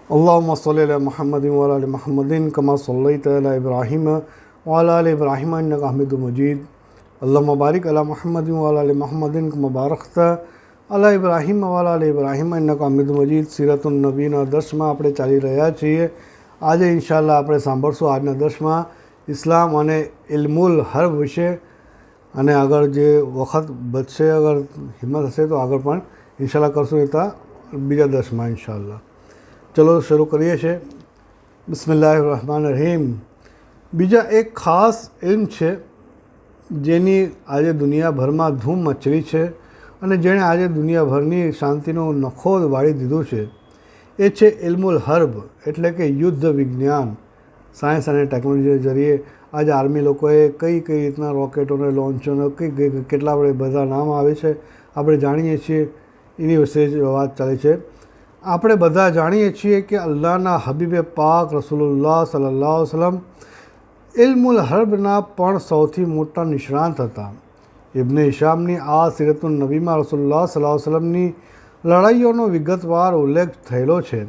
अल्लाहुम्मा सल्लि अला मुहम्मदिन व अला आलि मुहम्मदिन कमा सल्लैता अला इब्राहीम व अला आलि इब्राहीम इन्नका हमीदुम मजीद। अल्लाहुम्मा बारिक अला मुहम्मदिन व अला आलि मुहम्मदिन कमा बारकता अला इब्राहीम व अला आलि इब्राहीम इन्नका हमीदुम मजीद। सीरतुन नबीना दर्शમાં આપણે ચાલી રહ્યા છીએ। આજે ઇન્શાઅલ્લાહ આપણે સાંભળશું આજના દર્શમાં ઇસ્લામ અને ઇલ્મુલ હર્બ વિશે, અને આગળ જે વખત બચશે, અગર હિંમત હશે તો આગળ પણ ઇન્શાઅલ્લાહ કરશું, એ બીજા દર્શમાં ઇન્શાઅલ્લાહ। ચલો શરૂ કરીએ છીએ। બિસ્મિલ્લાહિર્રહમાનિર્રહીમ। બીજા એક ખાસ ઇલ્મ છે જેની આજે દુનિયાભરમાં ધૂમ મચરી છે અને જેણે આજે દુનિયાભરની શાંતિનું નખોદ વાળી દીધું છે, એ છે ઇલ્મુલ હર્બ, એટલે કે યુદ્ધ વિજ્ઞાન। સાયન્સ અને ટેકનોલોજીના જરીએ આજે આર્મી લોકોએ કઈ રીતના રોકેટોને, લોન્ચોને, કેટલા બધા નામ આવે છે આપણે જાણીએ છીએ, એની વિશે જ વાત ચાલે છે। આપણે બધા જાણીએ છીએ કે અલ્લાહના હબીબે પાક રસૂલુલ્લાહ સલ્લલ્લાહુ અલૈહિ વસલ્લમ ઇલ્મુલ હર્બના પણ સૌથી મોટા નિષ્ણાંત હતા। ઇબ્ને હિશામની આ સીરતુન નબીમાં રસૂલુલ્લાહ સલ્લલ્લાહુ અલૈહિ વસલ્લમની લડાઈઓનો વિગતવાર ઉલ્લેખ થયેલો છે।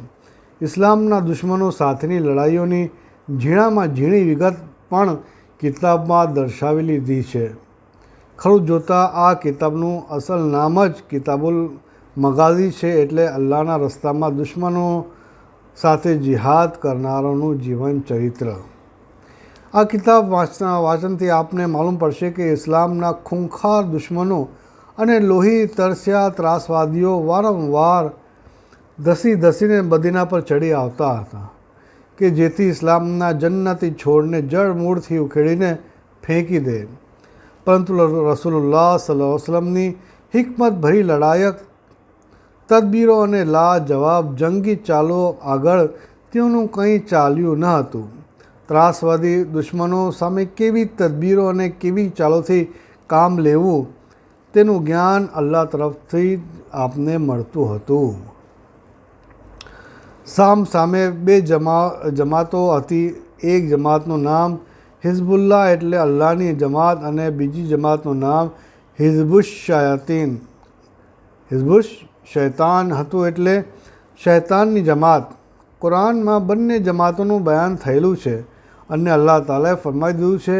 ઇસ્લામના દુશ્મનો સાથેની લડાઈઓની ઝીણામાં ઝીણી વિગત પણ કિતાબમાં દર્શાવી લીધી છે। ખરું જોતાં આ કિતાબનું અસલ નામ જ કિતાબુલ મગાઝી છે, એટલે અલ્લાહના રસ્તામાં દુશ્મનો સાથે જિહાદ કરનારાનું જીવન ચરિત્ર। આ કિતાબ વાંચનથી આપને માલુમ પડશે કે ઇસ્લામના ખૂંખાર દુશ્મનો અને લોહી તરસ્યા ત્રાસવાદીઓ વારંવાર ધસીને મદીના પર ચડી આવતા હતા કે જેથી ઇસ્લામના જન્નતી છોડને જળ મૂળથી ઉખેડીને ફેંકી દે, પરંતુ રસૂલુલ્લાહ સલ્લલ્લાહુ અલૈહિ વસલ્લમની હિકમતભરી લડાયક તદબીરો અને લાજવાબ જંગી ચાલો આગળ તેઓનું કંઈ ચાલ્યું ન હતું। ત્રાસવાદી દુશ્મનો સામે કેવી તદબીરો અને કેવી ચાલોથી કામ લેવું તેનું જ્ઞાન અલ્લાહ તરફથી આપને મળતું હતું। સામે બે જમાતો હતી। એક જમાતનું નામ હિઝબુલ્લાહ એટલે અલ્લાહની જમાત, અને બીજી જમાતનું નામ હિઝબુશ શૈતાન હતું એટલે શૈતાનની જમાત। કુરાનમાં બંને જમાતોનું બયાન થયેલું છે અને અલ્લાહ તાલાએ ફરમાવી દીધું છે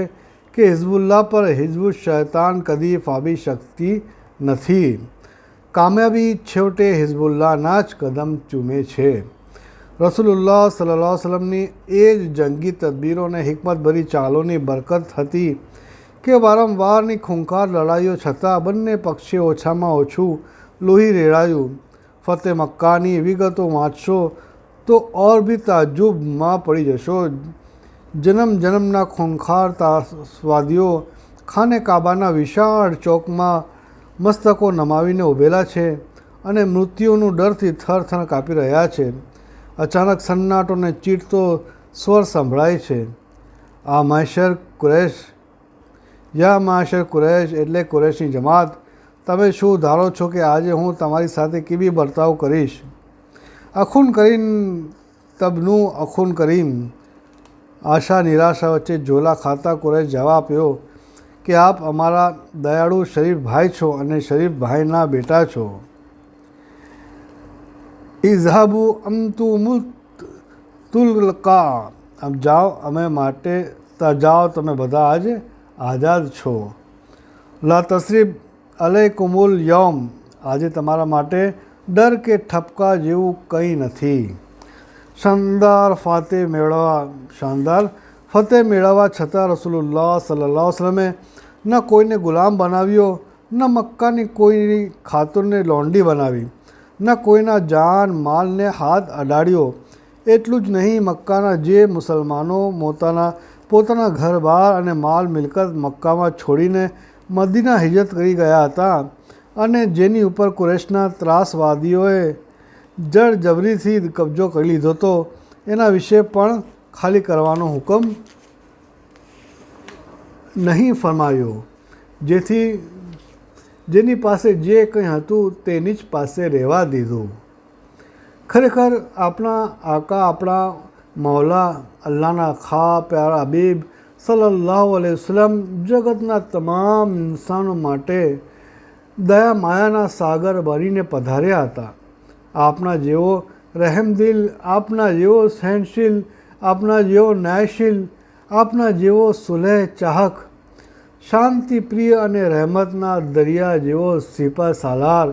કે હિઝબુલ્લાહ પર હિઝબુશ શૈતાન કદી ફાવી શકતી નથી। કામયાબી છેવટે હિઝબુલ્લાહના જ કદમ ચૂમે છે। રસૂલુલ્લાહ સલ્લલ્લાહુ અલૈહિ વસલ્લમની એ જ જંગી તદબીરો અને હિકમતભરી ચાલોની બરકત હતી કે વારંવારની ખૂંખાર લડાઈઓ છતાં બંને પક્ષે ઓછામાં ઓછું લોહી રેડાયું। ફતેહ મક્કાની વિગતો વાંચશો તો ઓર બી તાજ્જુબમાં પડી જશો। જન્મના ખૂંખાર ત્રાસવાદીઓ ખાને કાબાના વિશાળ ચોકમાં મસ્તકો નમાવીને ઊભેલા છે અને મૃત્યુનું ડરથી થરથર કાપી રહ્યા છે। અચાનક સન્નાટો અને ચીરતો સ્વર સંભળાય છે, યા માશર કુરૈશ એટલે કુરૈશની જમાત, તમે શું ધારો છો કે આજે હું તમારી સાથે કેવી વર્તાવ કરીશ? અખૂન કરીમ તબનું અખૂન કરીમ। આશા નિરાશા વચ્ચે ઝોલા ખાતા કુરૈશ જવાબ આપ્યો કે આપ અમારા દયાળુ શરીફ ભાઈ છો અને શરીફ ભાઈના બેટા છો। ઇઝહાબુ અંતુમુલ તુલકા, अब જાઓ અમે માટે જાઓ, તમે બધા આજે આઝાદ છો। લા તસરીબ અલૈકુમુલ યૌમ, આજે તમારા માટે ડર કે ઠપકા જેવું કંઈ નથી। શાનદાર ફતેહ મેળવવા છતાં રસૂલુલ્લાહ સલ્લલ્લાહુ અલૈહિ વસલ્લમે ન કોઈને ગુલામ બનાવ્યો, ન મક્કાની કોઈ ખાતુનને લોંડી બનાવી, ન કોઈના જાન માલને હાથ અડાડ્યો। એટલું જ નહીં, મક્કાના જે મુસલમાનો પોતાના ઘર-બાર અને માલ મિલકત મક્કામાં છોડીને મદીના હિજરત કરી ગયા હતા અને જેની ઉપર કુરૈશના ત્રાસવાદીઓએ જબરજસ્તીથી કબજો કરી લીધો હતો, એના વિશે પણ ખાલી કરવાનો હુકમ નહીં ફરમાવ્યો, જેની પાસે જે કંઈ હતું તેની જ પાસે રહેવા દીધું। ખરેખર આપણા આકા, આપણા મૌલા, અલ્લાહના ખા પ્યારા હબીબ સલ્લલ્લાહુ અલૈહિ વસલ્લમ જગતના તમામ ઇન્સાનો માટે દયા માયાના સાગર બનીને પધાર્યા હતા। આપના જેવો રહેમદિલ, આપના જેવો સહનશીલ, આપના જેવો ન્યાયશીલ, આપના જેવો સુલેહ ચાહક, શાંતિ પ્રિય અને રહેમતના દરિયા જેવો સિપા સાલાર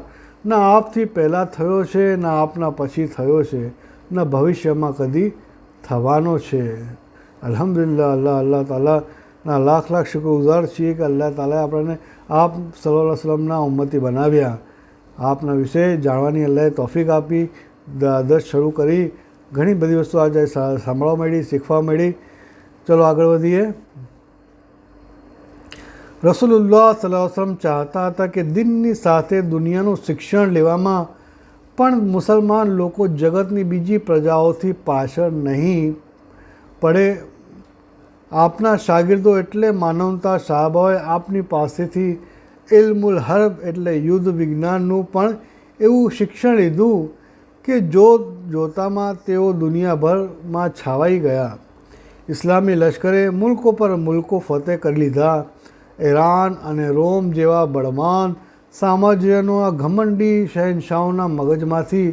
ના આપથી પહેલાં થયો છે, ના આપના પછી થયો છે, ન ભવિષ્યમાં કદી થવાનો છે. અલ્હમ્દુલિલ્લાહ. અલ્લાહ તાલાના લાખ લાખ શુક્રગુજાર છીએ કે અલ્લાહ તાલાએ આપણને આપ સલ્લલ્લાહુ અલૈહિ વસલ્લમના ઉમ્મતી બનાવ્યા. આપના વિશે જાણવાની અલ્લાહે તૌફીક આપી. દસ શરૂ કરી ઘણી બધી વસ્તુ આજે સાંભળવા મળી, શીખવા મળી. ચલો આગળ વધીએ. રસૂલુલ્લાહ સલ્લલ્લાહુ અલૈહિ વસલ્લમ ચાહતા હતા કે દિનની સાથે દુનિયાનું શિક્ષણ લેવામાં પણ મુસલમાન લોકો જગતની બીજી પ્રજાઓથી પાછળ નહીં પડે. આપના શાગીર્દો એટલે માનવતા સાહબાઓએ આપની પાસેથી ઇલ્મુલ હર્બ એટલે યુદ્ધ વિજ્ઞાનનું પણ એવું શિક્ષણ લીધું કે જોતામાં તેઓ દુનિયાભરમાં છવાઈ ગયા. ઇસ્લામી લશ્કરે મુલ્કો પર મુલ્કો ફતેહ કરી લીધા. ઈરાન અને રોમ જેવા બળવાન સામ્રાજ્યના ઘમંડી શહેનશાહોના મગજમાંથી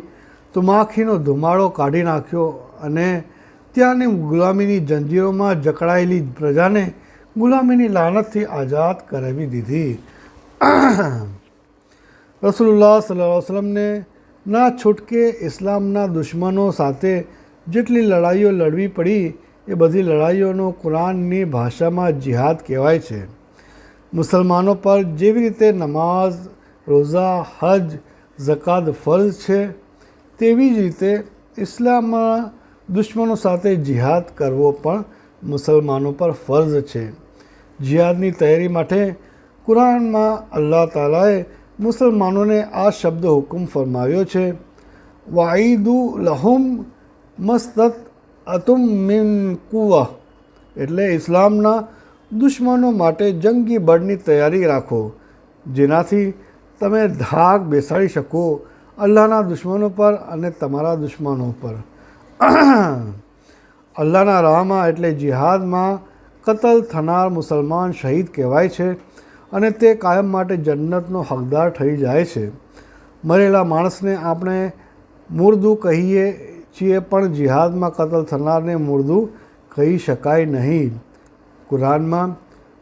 તુમાખીનો ધુમાડો કાઢી નાખ્યો અને ત્યાંની ગુલામીની જંજીરોમાં જકડાયેલી પ્રજાને ગુલામીની લાનતથી આઝાદ કરાવી દીધી. રસૂલુલ્લાહ સલ્લલ્લાહુ અલૈહિ વસલ્લમને ના છૂટકે ઇસ્લામના દુશ્મનો સાથે જેટલી લડાઈઓ લડવી પડી એ બધી લડાઈઓનો કુરાનની ભાષામાં જિહાદ કહેવાય છે. મુસલમાનો પર જેવી રીતે નમાઝ, રોઝા, હજ, ઝકાત ફરજ છે, તેવી જ રીતે ઇસ્લામના દુશ્મનો સાથે જિહાદ કરવો પણ મુસલમાનો પર ફરજ છે. જિહાદની તૈયારી માટે કુરાનમાં અલ્લાહ તાલાએ મુસલમાનોને આ શબ્દ હુકમ ફરમાવ્યો છે, વાઈદુ લહુમ મસ્તતઅતુમ મિન કુવ્વા, એટલે ઇસ્લામના દુશ્મનો માટે જંગી બળની તૈયારી રાખો, જેનાથી તમે ધાક બેસાડી શકો અલ્લાહના દુશ્મનો પર અને તમારા દુશ્મનો પર. અલ્લાહના રાહમાં એટલે જિહાદમાં કતલ થનાર મુસલમાન શહીદ કહેવાય છે અને તે કાયમ માટે જન્નતનો હકદાર થઈ જાય છે. મરેલા માણસને આપણે મુર્દુ કહીએ છીએ, પણ જિહાદમાં કતલ થનારને મુર્દુ કહી શકાય નહીં. કુરાનમાં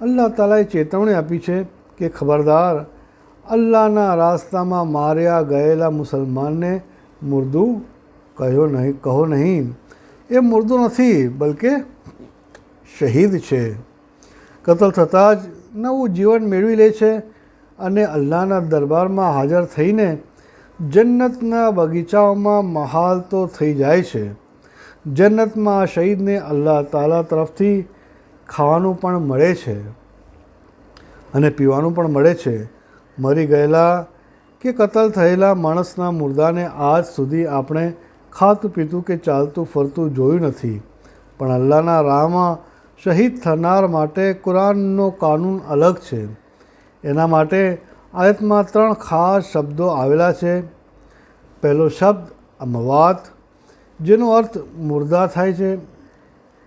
અલ્લાહ તાલાએ ચેતવણી આપી છે કે ખબરદાર, અલ્લાહના રાસ્તામાં માર્યા ગયેલા મુસલમાનને મુર્દુ કહો નહીં. એ મુર્દુ નથી, બલકે શહીદ છે. કતલ થતાં જ નવું જીવન મેળવી લે છે અને અલ્લાહના દરબારમાં હાજર થઈને જન્નતના બગીચાઓમાં મહાલતો થઈ જાય છે. જન્નતમાં આ શહીદને અલ્લાહ તાલા તરફથી ખાવાનું પણ મળે છે અને પીવાનું પણ મળે છે. મરી ગયેલા કે કતલ થયેલા માણસના મુર્દાને આજ સુધી આપણે ખાતું પીતું કે ચાલતું ફરતું જોયું નથી. પણ અલ્લાહના રાહમાં શહીદ થનાર માટે કુરાનનો કાનૂન અલગ છે. એના માટે આયતમાં 3 ખાસ શબ્દો આવેલા છે. પહેલો શબ્દ અમવાત, જેનો અર્થ મુર્દા થાય છે,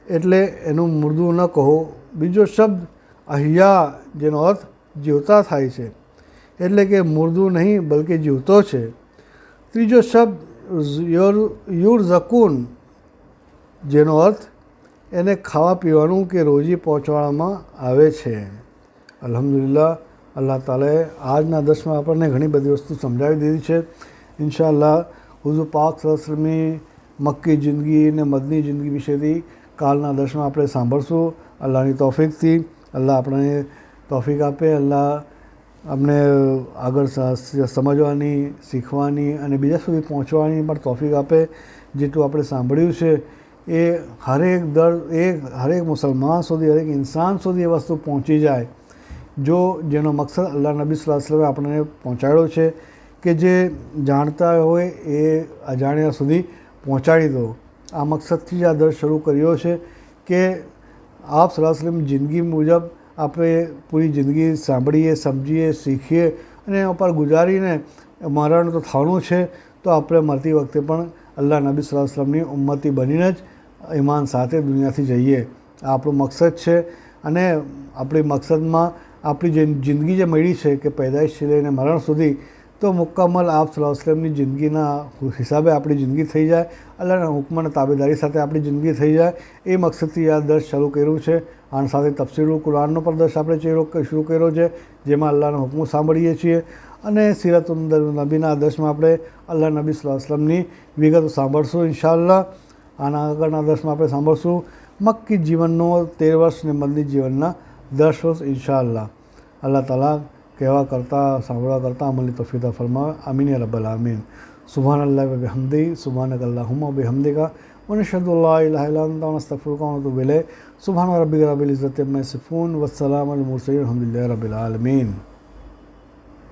એટલે એનું મુર્દું ન કહો. બીજો શબ્દ અહ્યા, જેનો અર્થ જીવતા થાય છે, એટલે કે મુર્દું નહીં બલકે જીવતો છે. ત્રીજો શબ્દ યુરઝકૂન, જેનો અર્થ એને ખાવા પીવાનું કે રોજી પહોંચાડવામાં આવે છે. અલ્હમ્દુલિલ્લાહ. અલ્લાહ તાલાએ આજના દર્શમાં આપણને ઘણી બધી વસ્તુ સમજાવી દીધી છે. ઇન્શાઅલ્લાહ હુઝુર પાક સલ્લલ્લાહુ અલૈહિ વસલ્લમની મક્કી જિંદગી અને મદની જિંદગી વિશેથી કાલના દર્શમાં આપણે સાંભળશું. અલ્લાહની તૌફીકથી. અલ્લાહ આપણને તૌફીક આપે. અલ્લાહ અમને આગળ સમજવાની, શીખવાની અને બીજા સુધી પહોંચવાની પણ તૌફીક આપે. જેટલું આપણે સાંભળ્યું છે એ હરેક મુસલમાન સુધી, હરેક ઇન્સાન સુધી એ વસ્તુ પહોંચી જાય. જેનો મકસદ અલ્લાહ નબી સલ્લલ્લાહુ અલૈહિ વસલ્લમે આપણને પહોંચાડ્યો છે કે જે જાણતા હોય એ અજાણ્યા સુધી પહોંચાડી દો. આ મકસદથી જ આ દર્શ શરૂ કર્યો છે કે આપ સલ્લલ્લાહુ અલૈહિ વસલ્લમ જિંદગી મુજબ આપણે પૂરી જિંદગી સાંભળીએ, સમજીએ, શીખીએ અને એના ઉપર ગુજારીને મરણ તો થવાનું છે, તો આપણે મરતી વખતે પણ અલ્લાહ નબી સલ્લલ્લાહુ અલૈહિ વસલ્લમની ઉમ્મતી બનીને જ ઈમાન સાથે દુનિયાથી જઈએ. આ આપણું મકસદ છે. અને આપણી મકસદમાં આપણી જે જિંદગી જે મળી છે કે પેદાઈશથી લઈને મરણ સુધી તો મુકમ્મલ આપ સલ્લલ્લાહુ અલૈહિ વસલ્લમની જિંદગીના હિસાબે આપણી જિંદગી થઈ જાય, અલ્લાહના હુકમના તાબેદારી સાથે આપણી જિંદગી થઈ જાય, એ મકસદથી આ દર્સ શરૂ કર્યું છે. આની સાથે તફસીરુલ કુરાનનો પણ દર્સ આપણે શરૂ કર્યો છે, જેમાં અલ્લાહના હુકમો સાંભળીએ છીએ, અને સીરતુન નબીના દર્સમાં આપણે અલ્લાહ નબી સલ્લલ્લાહુ અલૈહિ વસલ્લમની વિગતો સાંભળશું ઇન્શાઅલ્લાહ. આના આગળના દર્સમાં આપણે સાંભળશું મક્કી જીવનનો 13 વર્ષ ને મદની જીવનના 10 વર્ષ ઇન્શાઅલ્લાહ. અલ્લાહ તાલા કહેવા કરતાં સાંભળવા કરતાં અમલની તૌફીક અતા ફરમાવે. આમીન યા રબ્બલ આમીન. સુબહાનલ્લાહ વ બિહમ્દિહી સુબહાનક અલ્લાहुम्मा व बिहम्दिका व नशहदु अल्ला इलाहा इल्ला अंता व नस्तगफिरुका व नतूबु इलैक. सुबहान रब्बिका रब्बिल इज्जति अम्मा यसिफून व सलामुन अलल मुरसलीन वल्हम्दुलिल्लाहि रब्बिल आलमीन.